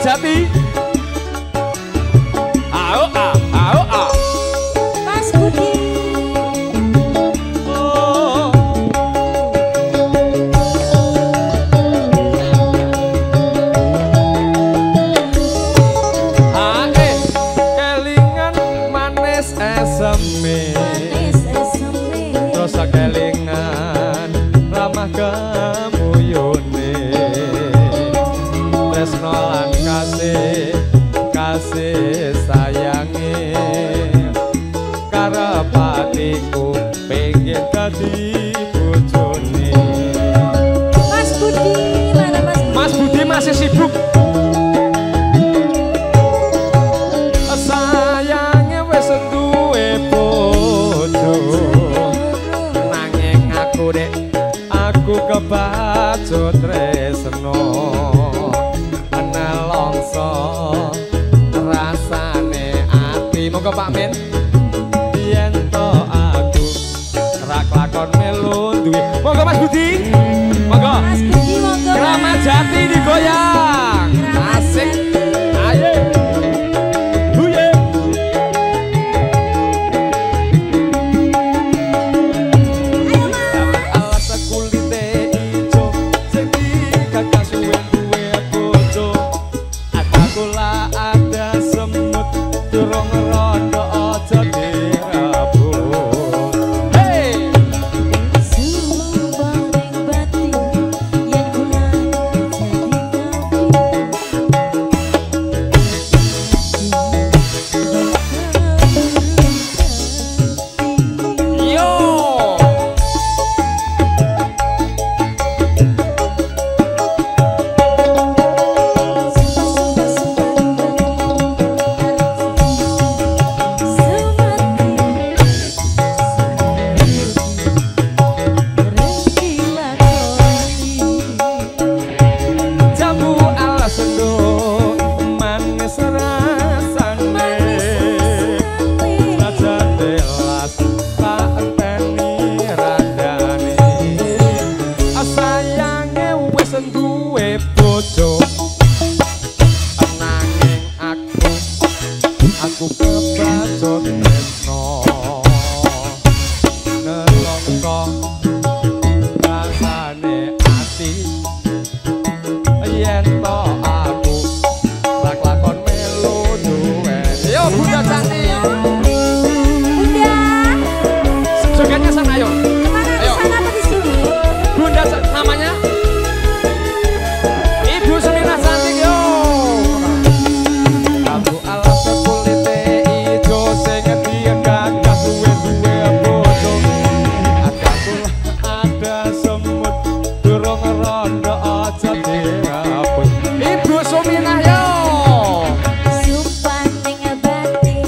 Jati. Ao. Mas Budi. Oh. Kelingan manis eseme. Terus kelingan ramah kemuyune. Tresno lan kasih sayangi karepatiku pengen dadi bojone. Mas Budi, mana Mas Budi? Mas Budi masih sibuk. Sayange wis duwe bojo. Nanging aku kebaco tresno. Nelongso rasane ati monggo Pak Min. Yen to aku rak lakon melu duwe. Monggo Mas Budi. Monggo. Mas Budi monggo. Kramat Jati digoyang. Asik. Ayo. Huye. Ayo Mas. Alas kulite ijo sing kakak suwe duwe bojo. Kula ada semut durung rondo aja dirabut. Hey! Subaring batin rondo aja dirabut. Ibu Suminah yo. Sumpah ning batin.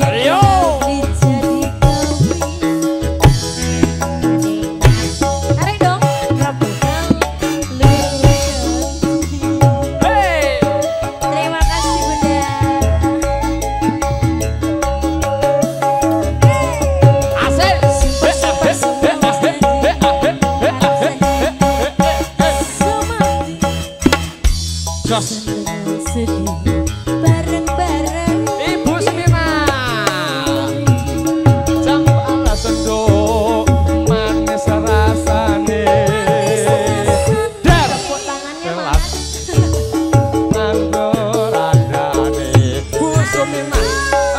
Ayo. Dijadi kawin. Arek dong, rebutan lucu. Hey. Terima kasih Bunda. Asik. Jos. Sedih bareng-bareng. Ibu Suminah. Jam ala sendok manis rasane. Dar. Tepuk tangannya Jelas. Nganggur andane. Bu Suminah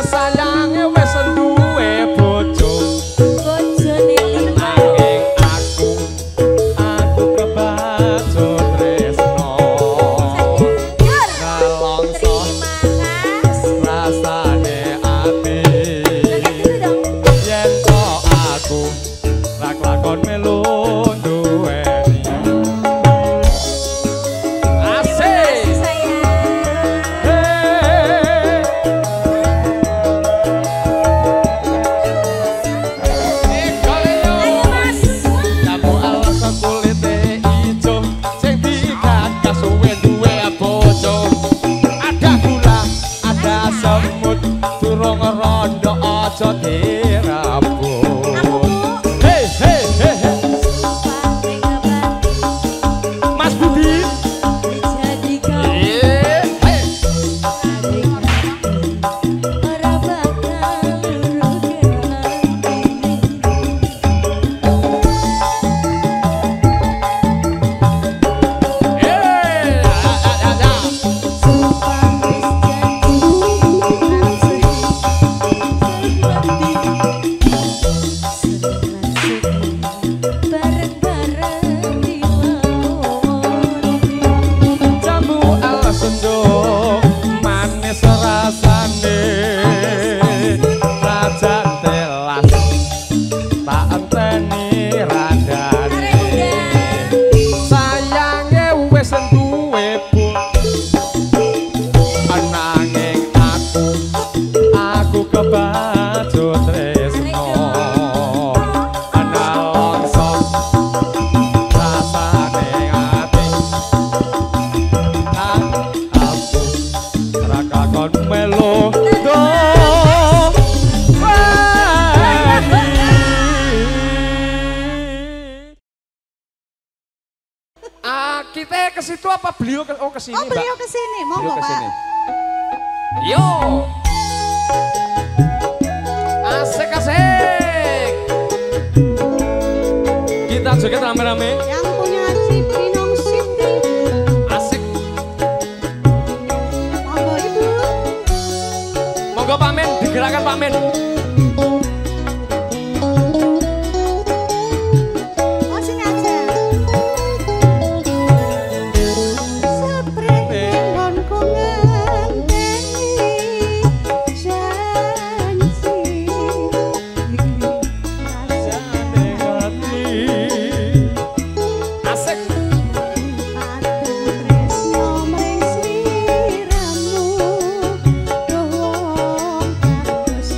sayange wis duwe bojo. bojone lima. Nanging aku kebacut tresno. Nalongso Terima kasih. rasane ati. Begitu dong. Yen kok aku lakon melu duweni. Asik. Sayang. Hey. Ayo Mas. Kamu alasan kulite ijo sing digagas suwe duwe bojo. Ada gula, ada semut, durung rondo aja dirabut. Hei hei hei hei. Mas Budi. Jadi kau Hei. ora bakal Hei. Ya. Sumpah wis janji bareng-bareng di Jambu ala sendok manis rasane. Raja telas tak enteni radane. Sayange wis duwe bu. Ananging aku kebacut tresno. Ana longso rasane ati. Aku raka kon melu kita ke situ apa beliau ke sini, Oh, beliau Mbak? ke sini, Beliau monggo ke Pak. sini. Yo. Asik asik. Kita joget rame-rame. Yang punya Cipinong City, Asik. monggo Ibu. Monggo Pak Men, digerakkan Pak Men. Oh, sini aja. Seprene nggonku ngenteni janji iki Jane hati. Asik. atuh tresno mring sliramu. Doh wong kados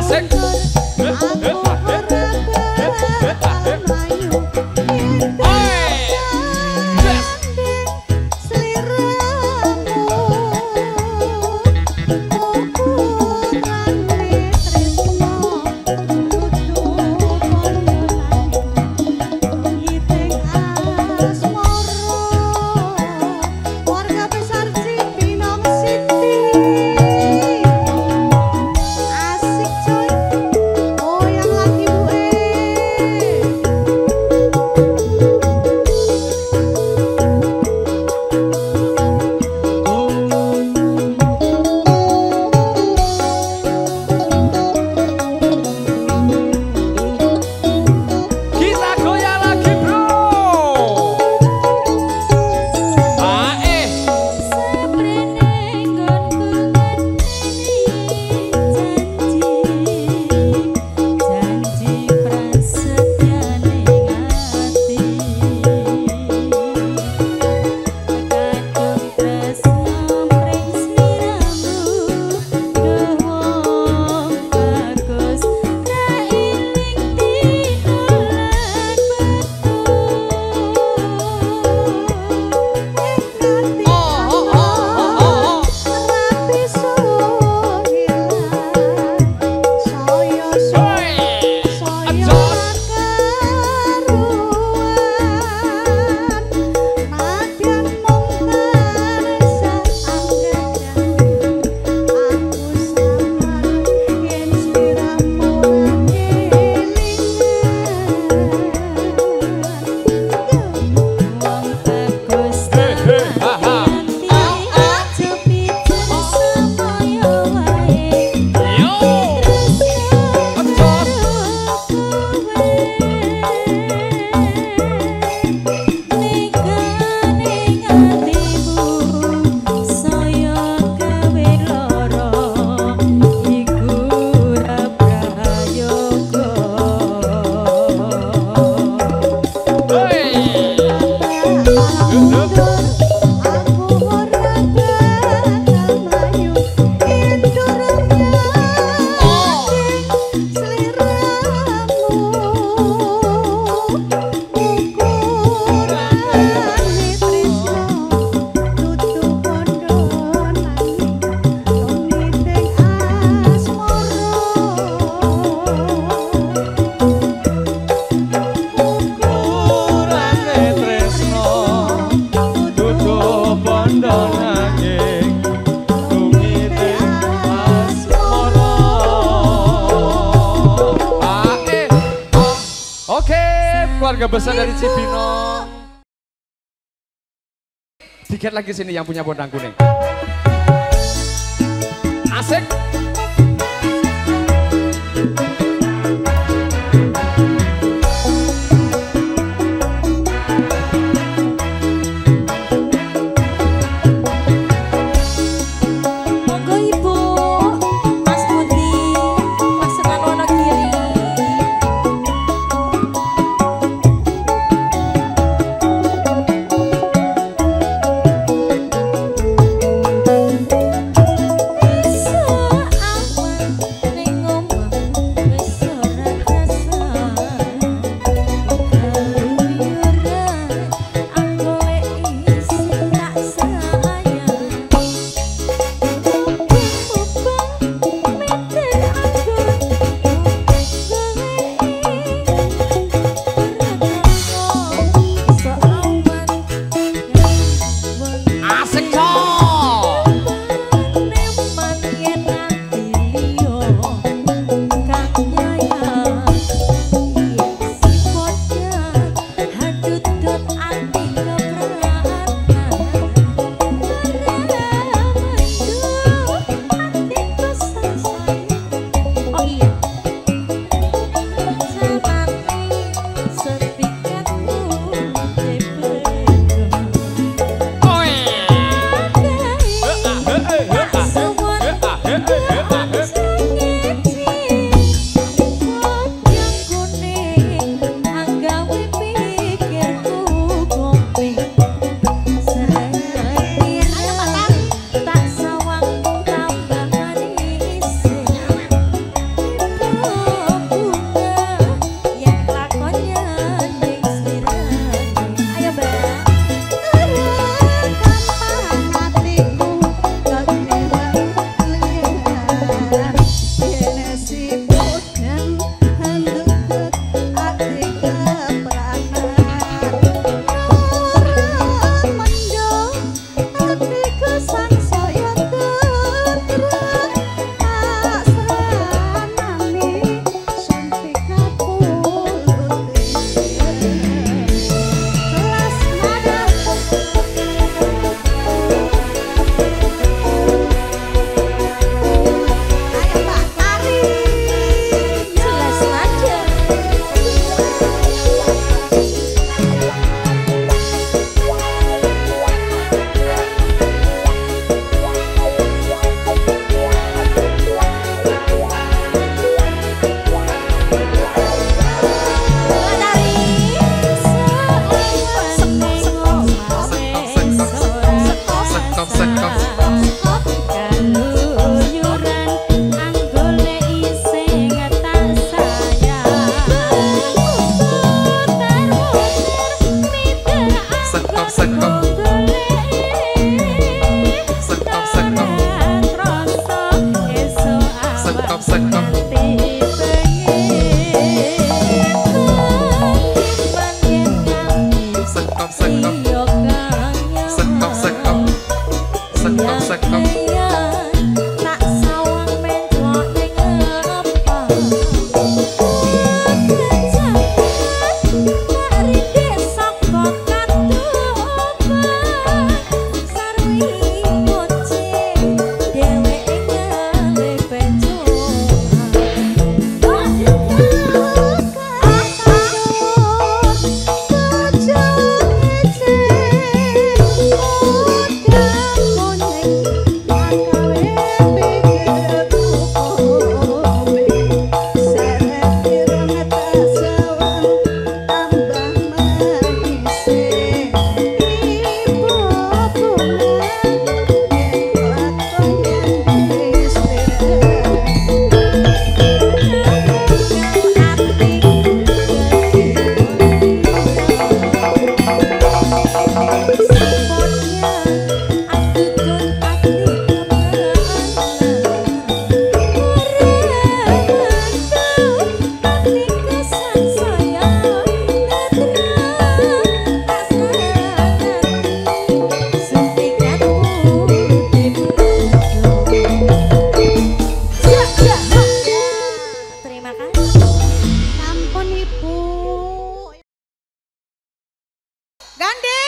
Asik. Keluarga besar dari Cibinong. Dikit lagi sini yang punya bondang kuning. Asik.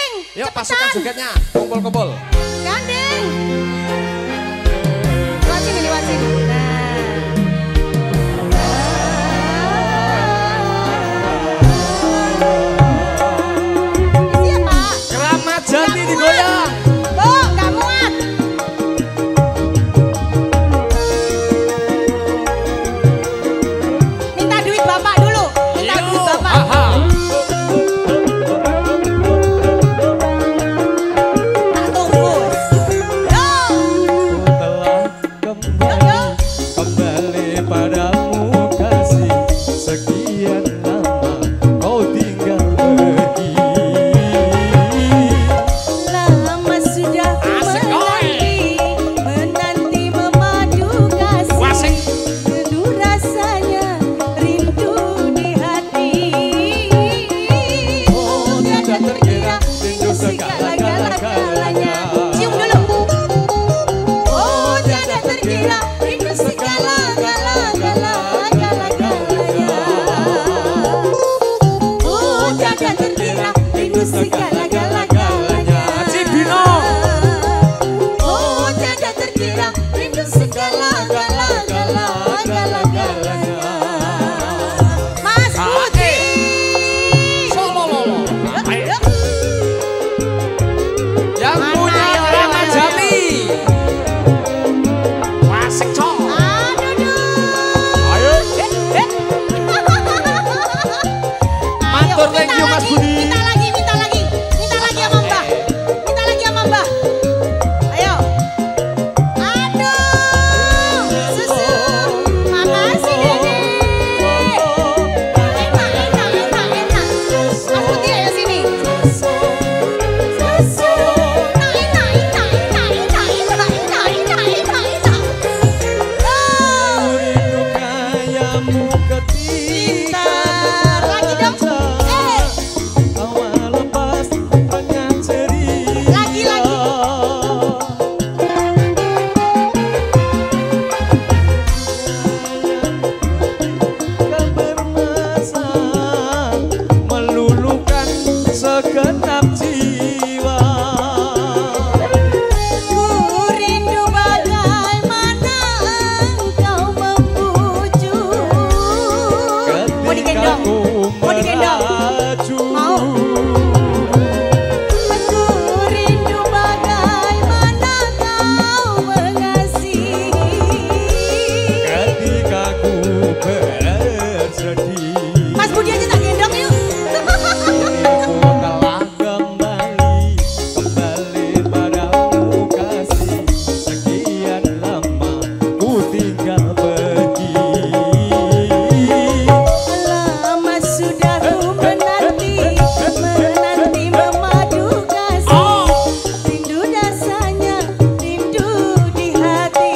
gandeng. Yuk Cepetan. pasukan jogetnya, kumpul-kumpul. Gandeng. Lewat sini, lewat sini. Siapa? Keramat Jati digoyang. Bu, nggak muat. Minta duit bapak dulu. Minta duit bapak. Aha. Tak tunggu. Yo. Telah kembali padamu kasih, sekian lama kau tinggal pergi. Lama sudah Asik, menanti memadu kasih. Wasik. Rindu rasanya, rindu di hati. Oh, tiada terkira, rindu segala-galanya. Cium dulu. Oh, tiada terkira, rindu segala-galanya. Oh, tiada terkira, rindu segala-galanya. Cibino. Oh, tiada terkira, rindu segala-galanya. Mas Budi. Solololo. Ayo. Yang Mana, punya ayo, Keramat ayo, Jati. Wasik cok. Aduh, duh. Ayo. Ayo, Matur, thank you, minta Mas lagi, Budi. minta lagi sama Mbah. Minta lagi sama Mbah. Ayo. Aduh, susu. Makasih, Dede. Enak. Mas Budi ayo sini. Susu. Oh. Rindu kayamu ketika Lagi dong. awal lepas dengan ceria. Lagi. Kabar masa meluluhkan segenap jiwa. Ku rindu bagaimana engkau membujuk. Mau digendong? Mau digendong? Mau. Aku rindu bagaimana kau mengasihi. Ketika ku bersedih, Mas Budi aja tak gendong yuk. dirimu telah kembali padamu kasih, sekian lama ku tinggal pergi. Lama sudah ku menanti memadu kasih. Rindu rasanya, rindu di hati.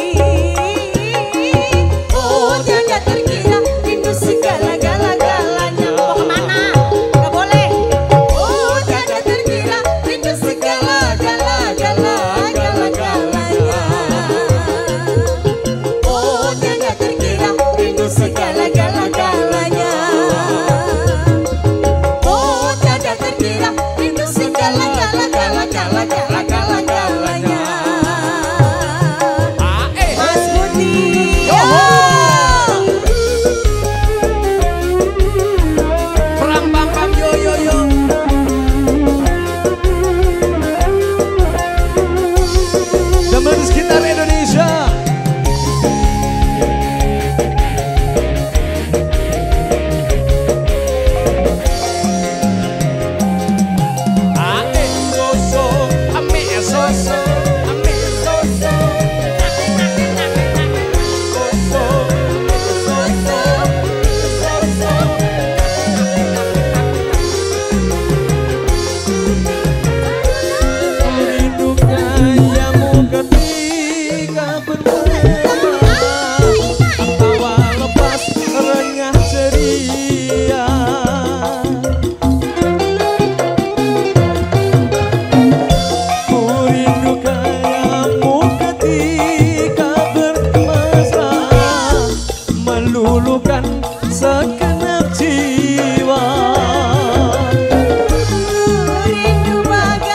Oh, tiada terkira, rindu segala-galanya. Mau kemana? Gak boleh. Oh, tiada terkira, rindu segala-galanya. Oh, tiada terkira, rindu segala-galanya. Oh, tiada terkira, rindu segala-galanya. Mas Budi. Pram pam pam yo yo yo. Teman sekitar Indonesia. Ame soso, ame soso, ame soso. Soso, soso, soso. Rindu kayamu ketika bermesra, tawa lepas rengah ceria. Ku rindu kayamu ketika bermesra, meluluhkan segenap jiwa. Rindu bagai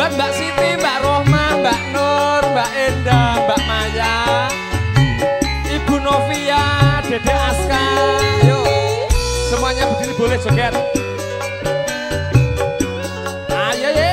buat Mbak Siti, Mbak Rohma, Mbak Nur, Mbak Endah, Mbak Maya, Ibu Novia, Dede Aska. Yuk, semuanya berdiri boleh joget. Ayo ye.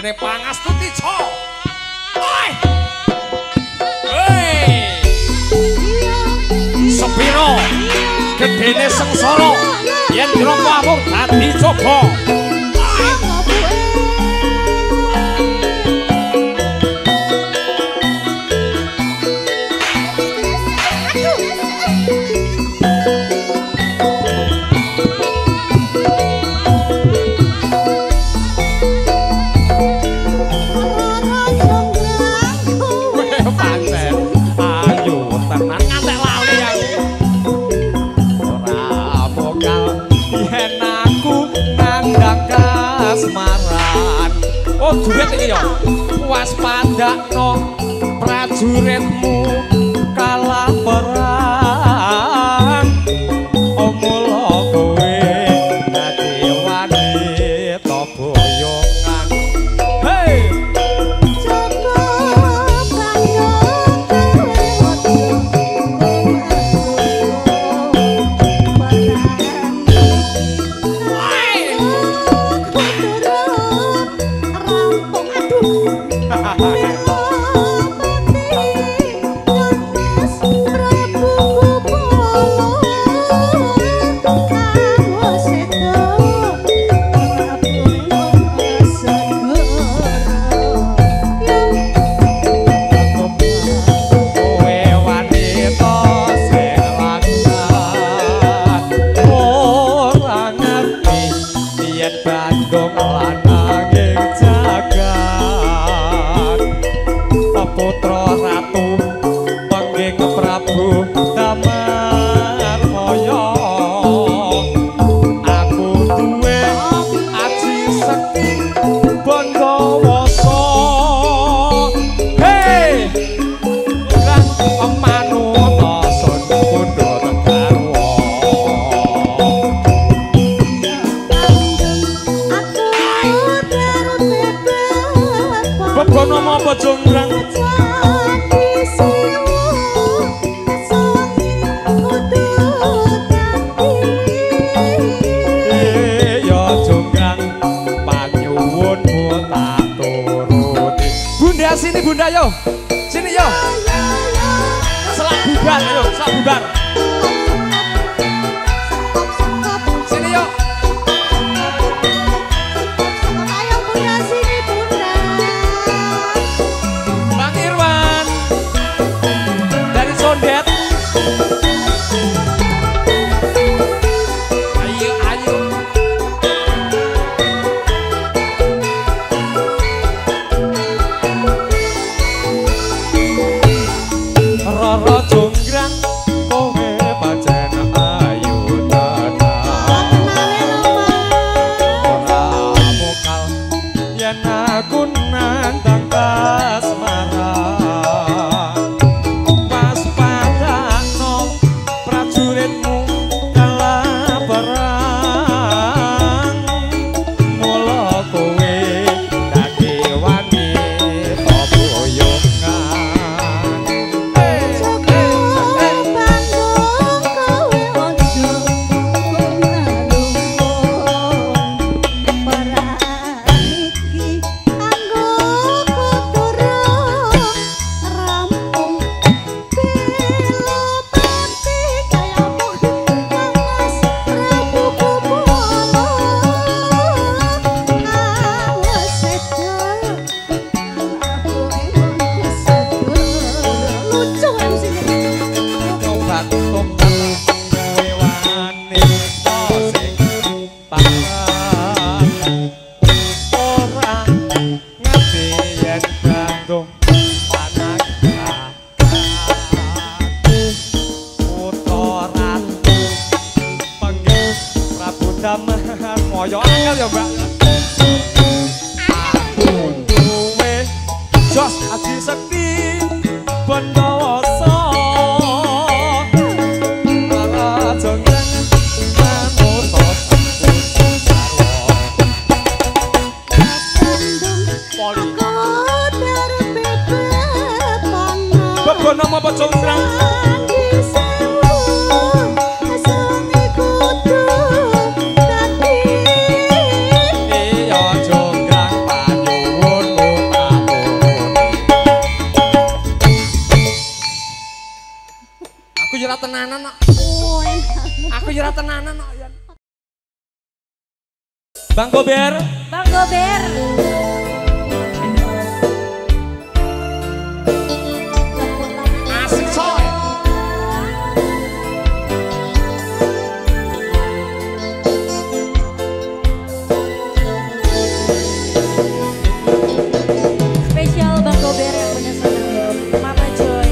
gedene Pangastuti Co. Oi. Hei. Sepiro gedene sengsara yen ngroko amung dadi coba. Oh duit iki ya. Waspadakno prajuritmu kalah perang. Omula kowe dadi wanita boyongan. Hei. Bebono apa jonggrang ya jonggrang panyuwunmu tak turuti. Bunda sini Bunda yo. Sini yo. Selak bubar ayo, selak bubar. Sini yo. Moyo angel ya Mbak. Duwe jos adi sekti Bondowoso. Para jonggrang manutos Poli. Bebono apa jonggrang? Jonggrang panyuwun tenanan kok. Oh, enak. Aku ora tenanan kok. Bang Gober. Bang Gober. Asik coy. Spesial Bang Gober yang punya senang Mama Joy.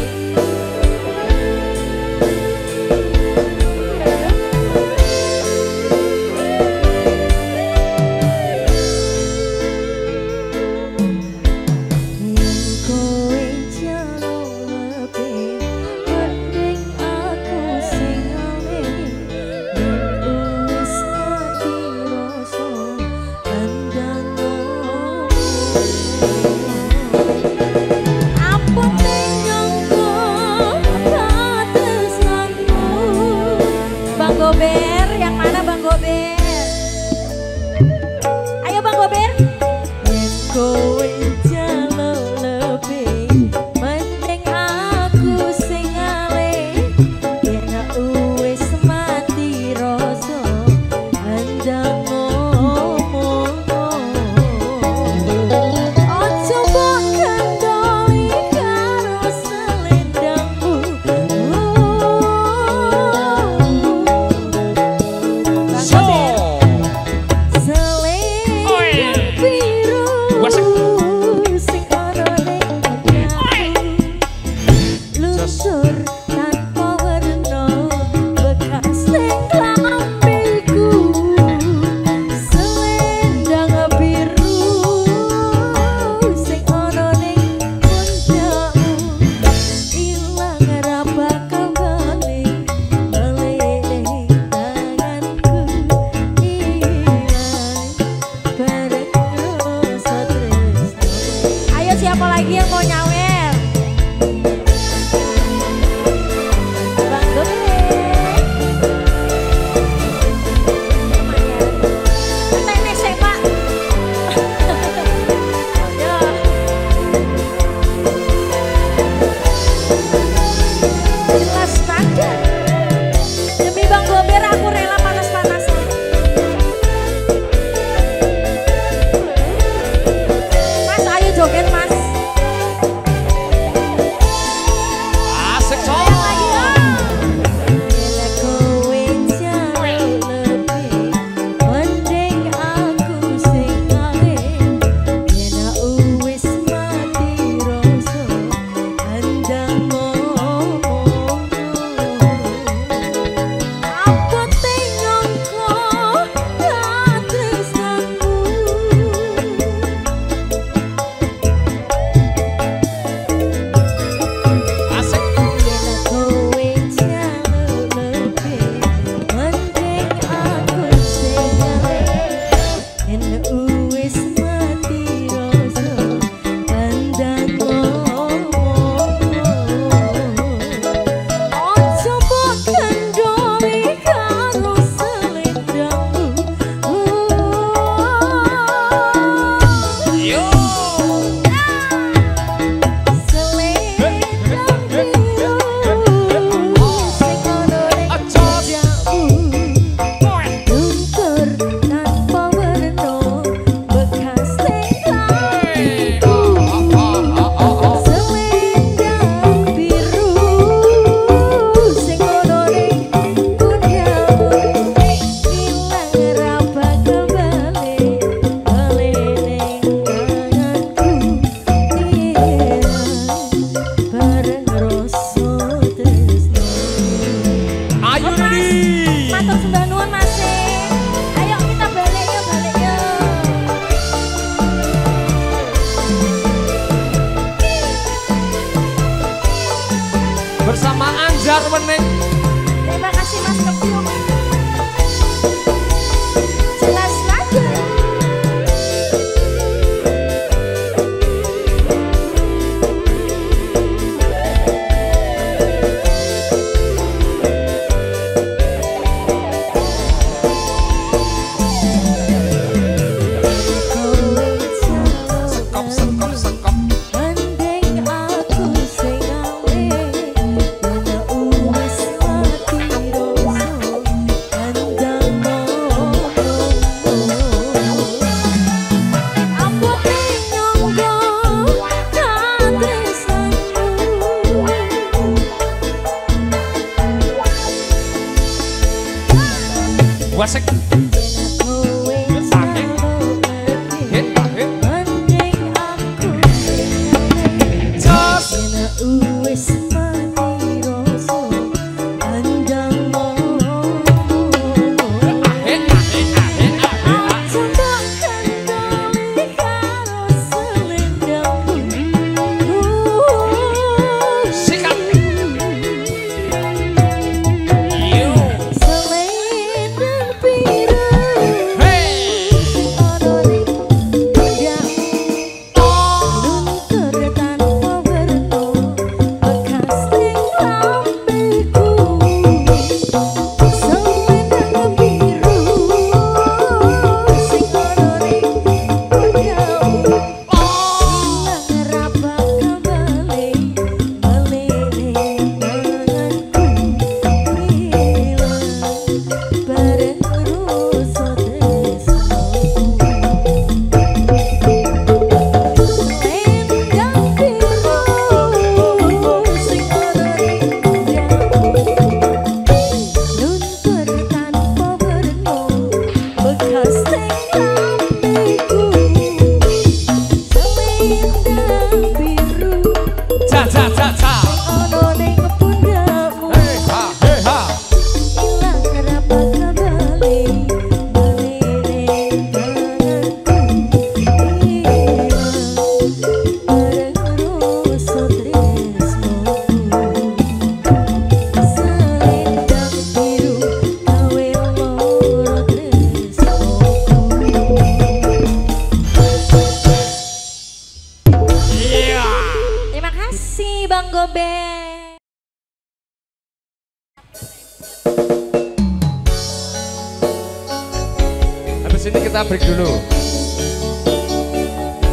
kita break dulu.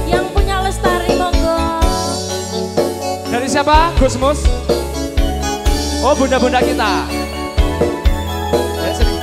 Yang punya Lestari monggo. Dari siapa? Gusmus? Oh, bunda-bunda kita. Ya, sini.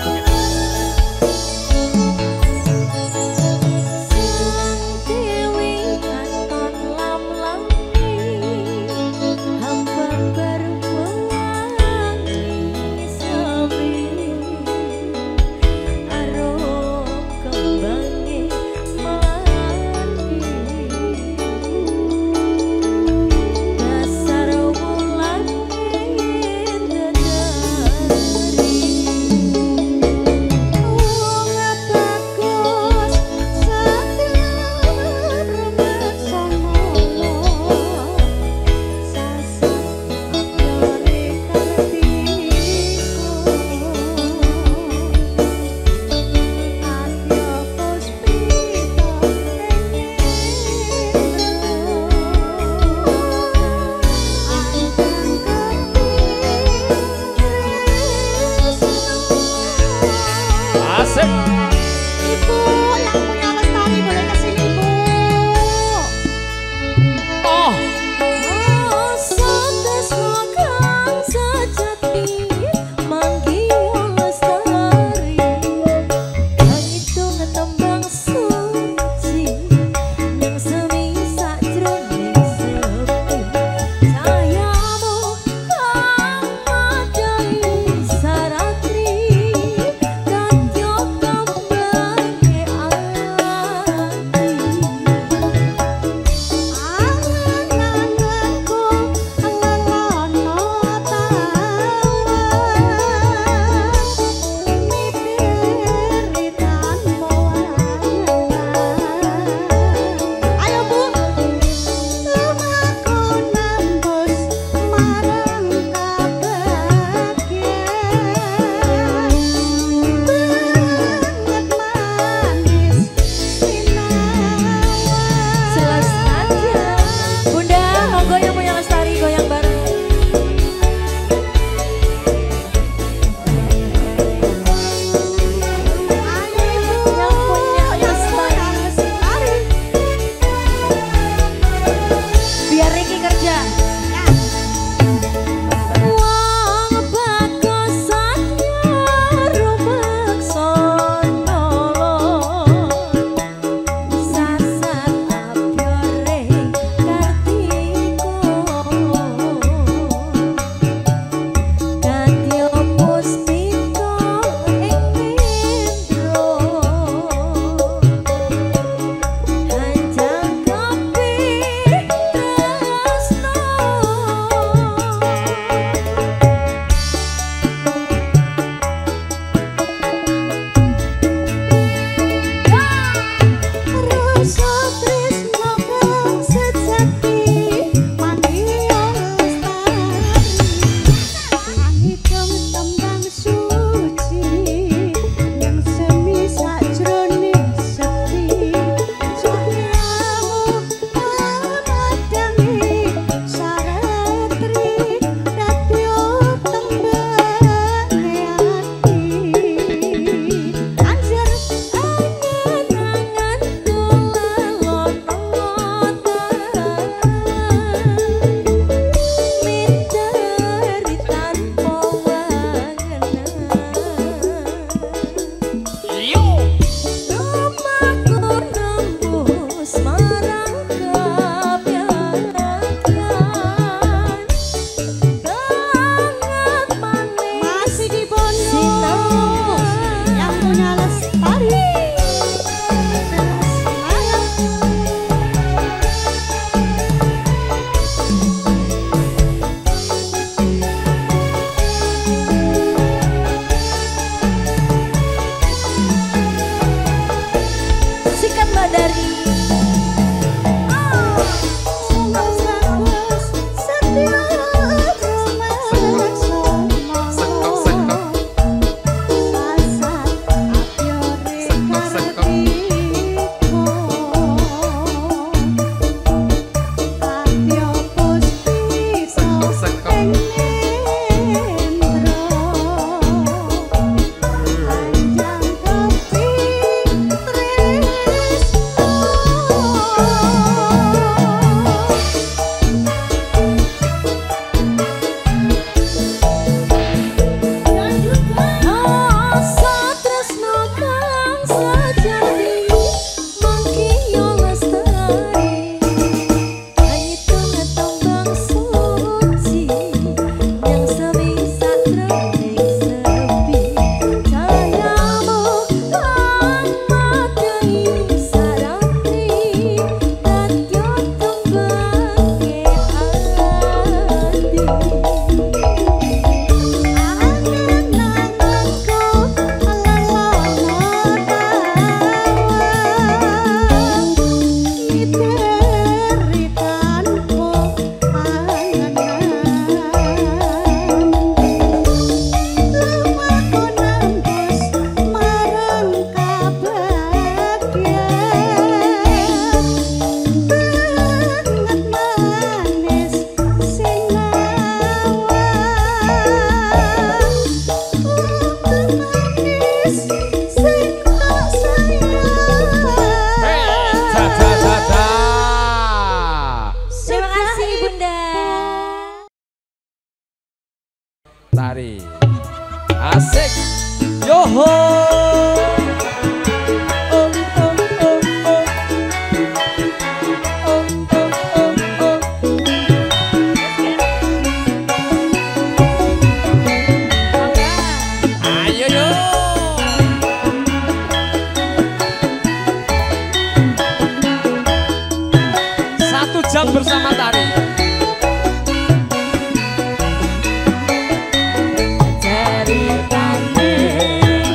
Jam bersama tari.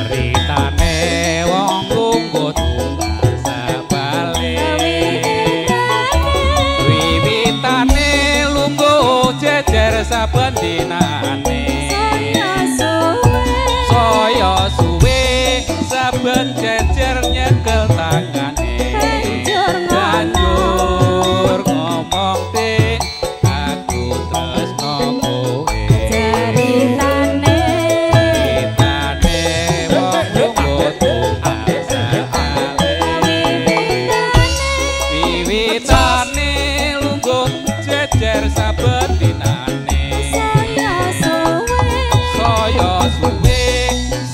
Ceritane wong lungguh tunggal sebale. Wiwitane lungguh jejer saben dinane. Saya suwe saben jejer nyekel tangane. Banjur ngomong te aku tresno kowe. Ceritane wong lungguh tunggal sebale. Wiwitane lungguh jejer saben dinane. Saya suwe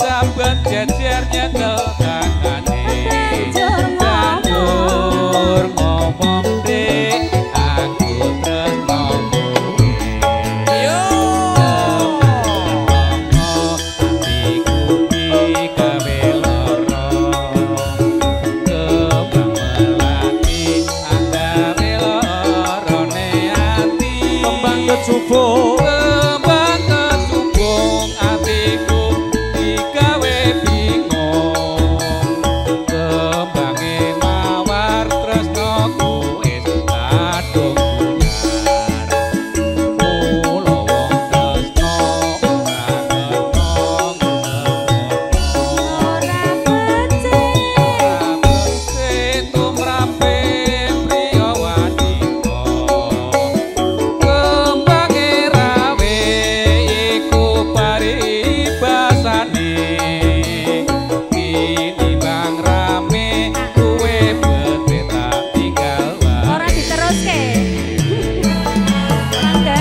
saben jejer nyekel tangane. Banjur ngomong dek aku tresno kowe. Yo atiku digawe lara. Kembang melati agawe larane ati. Kembang kecubung atiku digawe bingung. Kembange mawar tresnoku wis kadung buyar. Mula wong tresno ora becik tumrape priya wanita. Kembange rawe iku paribasane. Kini bang rame kuwe betre tak tinggal wae. Ora diteruske. Mangga.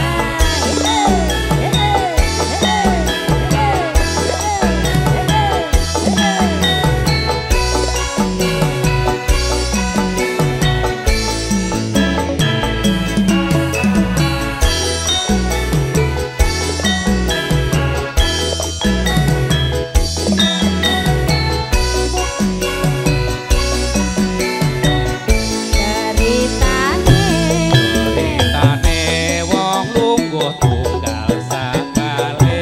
Ceritane wong lungguh tunggal sebale.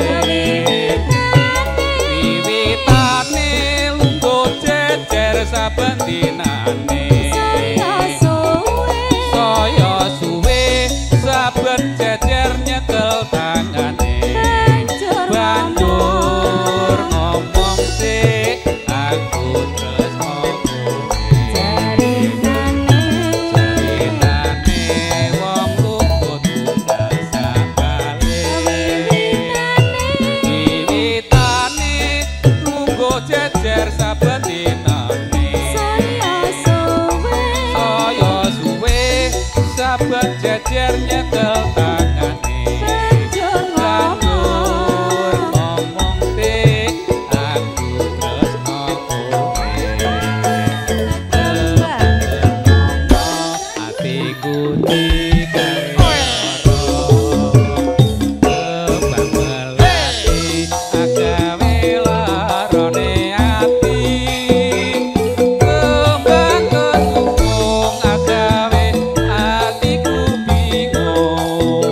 Wiwitane lungguh jejer saben dinane. Saya suwe saben jejer nyekel tangane. Banjur ngomong sik aku tresno kowe. Ceritane wong lungguh tunggal sebale. Wiwitane lungguh jejer saben dinane. Saya suwe saben jejer nyekel tangane. Banjur ngomong sik aku tresno kowe. Atiku digawe lara. Kembang melati agawe larane ati. Kembang kecubung agawe atiku bingung.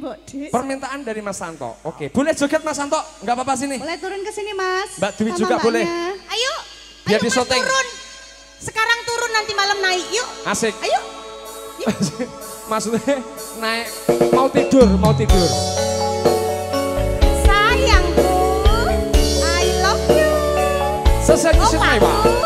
Mbok Dik. Permintaan dari Mas Santo. Oke, boleh joget Mas Santo? Enggak apa-apa sini. Boleh turun ke sini, Mas. Mbak Dwi Sama juga mbaknya. boleh. Ayo. Biar Ayo, Mas, disyuting. turun. Sekarang turun nanti malam naik. Yuk. Asik. Ayo. Maksudnya naik mau tidur. Sayangku, I love you. Sesek Oh, isin Pak. Pak.